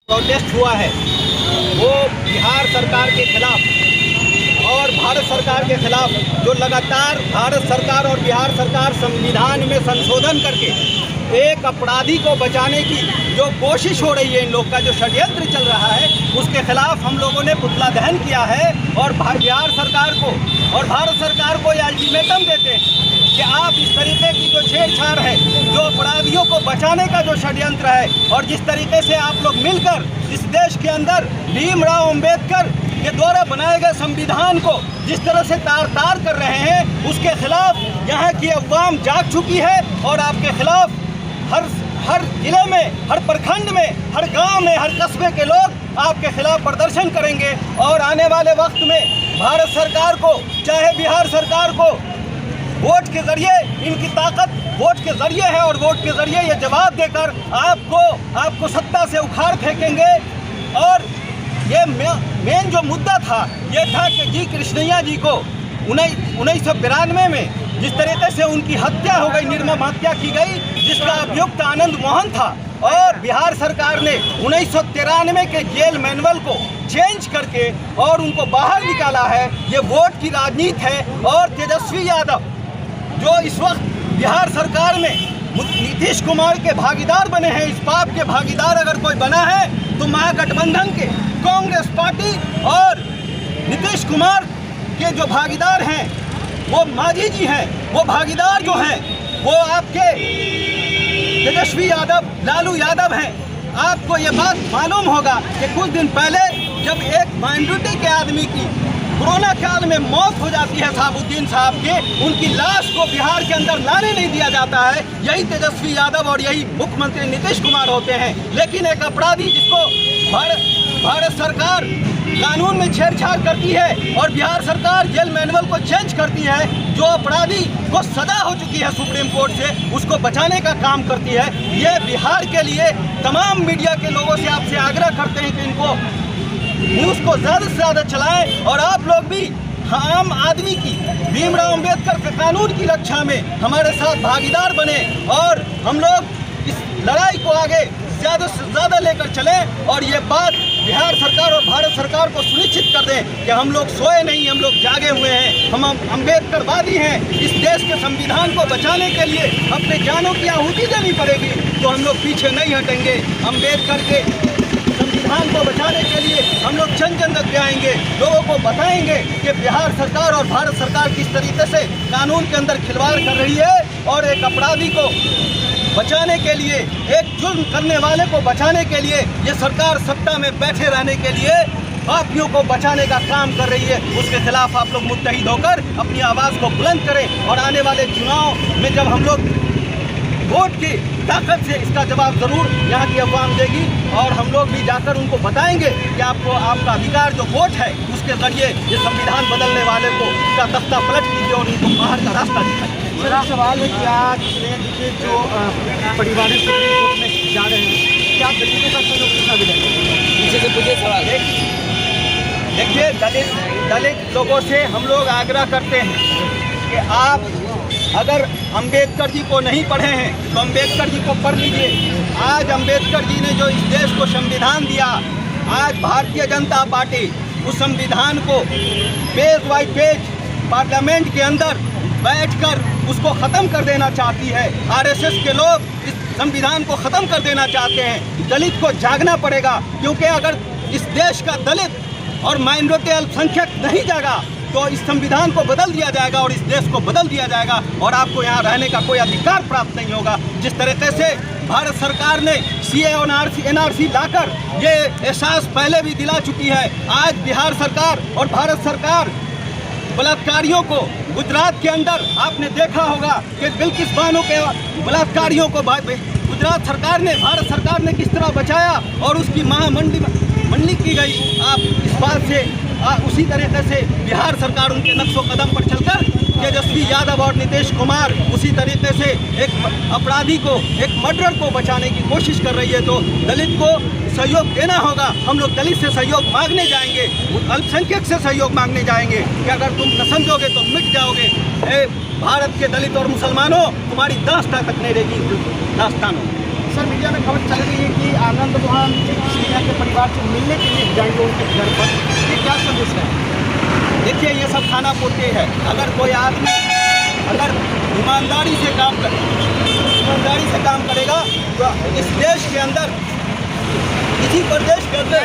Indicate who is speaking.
Speaker 1: Protest हुआ है वो बिहार सरकार के खिलाफ और भारत सरकार के खिलाफ, जो लगातार भारत सरकार और बिहार सरकार संविधान में संशोधन करके एक अपराधी को बचाने की जो कोशिश हो रही है, इन लोग का जो षड्यंत्र चल रहा है, उसके खिलाफ हम लोगों ने पुतला दहन किया है। और बिहार सरकार को और भारत सरकार को यह अल्टीमेटम देते हैं कि आप इस तरीके की जो छेड़छाड़ है, जो अपराधियों को बचाने का जो षड्यंत्र है, और जिस तरीके से आप लोग मिलकर इस देश के अंदर भीमराव अंबेडकर के द्वारा बनाए गए संविधान को जिस तरह से तार तार कर रहे हैं, उसके खिलाफ यहाँ की अवाम जाग चुकी है। और आपके खिलाफ हर जिले में, हर प्रखंड में, हर गांव में, हर कस्बे के लोग आपके खिलाफ प्रदर्शन करेंगे। और आने वाले वक्त में भारत सरकार को, चाहे बिहार सरकार को, वोट के जरिए, इनकी ताकत वोट के जरिए है और वोट के जरिए ये जवाब देकर आपको सत्ता से उखाड़ फेंकेंगे। और ये मेन जो मुद्दा था, ये था कि जी कृष्णैया जी को 1992 में जिस तरीके से उनकी हत्या हो गई, निर्मम हत्या की गई, जिसका अभियुक्त आनंद मोहन था। और बिहार सरकार ने 1993 के जेल मैनुअल को चेंज करके और उनको बाहर निकाला है। ये वोट की राजनीति है। और तेजस्वी यादव जो इस वक्त बिहार सरकार में नीतीश कुमार के भागीदार बने हैं, इस पाप के भागीदार अगर कोई बना है तो महागठबंधन के कांग्रेस पार्टी और नीतीश कुमार के जो भागीदार हैं वो मांझी जी हैं। वो भागीदार जो हैं वो आपके तेजस्वी यादव, लालू यादव हैं। आपको ये बात मालूम होगा कि कुछ दिन पहले जब एक माइनॉरिटी के आदमी की कोरोना काल में मौत हो जाती है, साबुद्दीन साहब के, उनकी लाश को बिहार के अंदर लाने नहीं दिया जाता है, यही तेजस्वी यादव और यही मुख्यमंत्री नीतीश कुमार होते हैं। लेकिन एक अपराधी जिसको भारत सरकार कानून में छेड़छाड़ करती है और बिहार सरकार जेल मैनुअल को चेंज करती है, जो अपराधी को सजा हो चुकी है सुप्रीम कोर्ट से, उसको बचाने का काम करती है। ये बिहार के लिए तमाम मीडिया के लोगों से आपसे आग्रह करते हैं कि इनको न्यूज़ को ज़्यादा से ज़्यादा चलाएं और आप लोग भी आम आदमी की, भीमराव अंबेडकर के कानून की रक्षा में हमारे साथ भागीदार बने और हम लोग इस लड़ाई को आगे ज़्यादा से ज़्यादा लेकर चलें। और ये बात बिहार सरकार और भारत सरकार को सुनिश्चित कर दें कि हम लोग सोए नहीं, हम लोग जागे हुए हैं, हम अम्बेडकरवादी हैं। इस देश के संविधान को बचाने के लिए अपने जानों की आहुति देनी पड़ेगी, तो हम लोग पीछे नहीं हटेंगे। अम्बेडकर के संविधान को बचाने के लिए हम लोग जन जन तक जाएंगे, लोगों को बताएंगे कि बिहार सरकार और भारत सरकार किस तरीके से कानून के अंदर खिलवाड़ कर रही है। और एक अपराधी को बचाने के लिए, एक जुर्म करने वाले को बचाने के लिए, ये सरकार सत्ता में बैठे रहने के लिए पापियों को बचाने का काम कर रही है। उसके खिलाफ आप लोग मुत्तहिद होकर अपनी आवाज़ को बुलंद करें। और आने वाले चुनाव में जब हम लोग वोट की ताकत से इसका जवाब ज़रूर यहाँ की अवाम देगी। और हम लोग भी जाकर उनको बताएंगे कि आपको आपका अधिकार जो वोट है, उसके ज़रिए ये संविधान बदलने वाले को का तख्ता पलट कीजिए और उनको बाहर का रास्ता दिखाइए।
Speaker 2: मेरा सवाल है कि आज जो परिवार सुप्रीम कोर्ट में जा रहे हैं, क्या दलितों का सहयोग कितना मिलेगा?
Speaker 1: पीछे से मुझे सवाल है। देखिए, दलित लोगों से हम लोग आग्रह करते हैं कि आप अगर अंबेडकर जी को नहीं पढ़े हैं तो अंबेडकर जी को पढ़ लीजिए। आज अंबेडकर जी ने जो इस देश को संविधान दिया, आज भारतीय जनता पार्टी उस संविधान को पेज बाई पेज पार्लियामेंट के अंदर बैठकर उसको ख़त्म कर देना चाहती है। आरएसएस के लोग इस संविधान को ख़त्म कर देना चाहते हैं। दलित को जागना पड़ेगा, क्योंकि अगर इस देश का दलित और माइनॉरिटी अल्पसंख्यक नहीं जागा तो इस संविधान को बदल दिया जाएगा और इस देश को बदल दिया जाएगा और आपको यहाँ रहने का कोई अधिकार प्राप्त नहीं होगा। जिस तरीके से भारत सरकार ने CA और NRC लाकर ये एहसास पहले भी दिला चुकी है, आज बिहार सरकार और भारत सरकार बलात्कारियों को गुजरात के अंदर आपने देखा होगा कि बिल्किस बानो के बलात्कारियों को गुजरात सरकार ने, भारत सरकार ने किस तरह बचाया और उसकी मंडली की गई। आप इस बात से उसी तरीके से बिहार सरकार उनके नक्शो कदम पर चलकर तेजस्वी यादव और नीतीश कुमार उसी तरीके से एक अपराधी को, एक मर्डरर को बचाने की कोशिश कर रही है। तो दलित को सहयोग देना होगा। हम लोग दलित से सहयोग मांगने जाएंगे, अल्पसंख्यक से सहयोग मांगने जाएंगे कि अगर तुम न समझोगे तो मिट जाओगे। भारत के दलित और मुसलमानों, तुम्हारी दास्तां तक नहीं रहेगी दास्तानों।
Speaker 2: सर, मीडिया में खबर चल रही है कि आनंद मोहन सिंह के सरकार से मिलने के लिए जाएंगे उनके घर पर, ये क्या संदेश है?
Speaker 1: देखिए, ये सब खाना पूर्ति है। अगर कोई आदमी अगर ईमानदारी से काम करेगा तो इस देश के अंदर, इसी प्रदेश के अंदर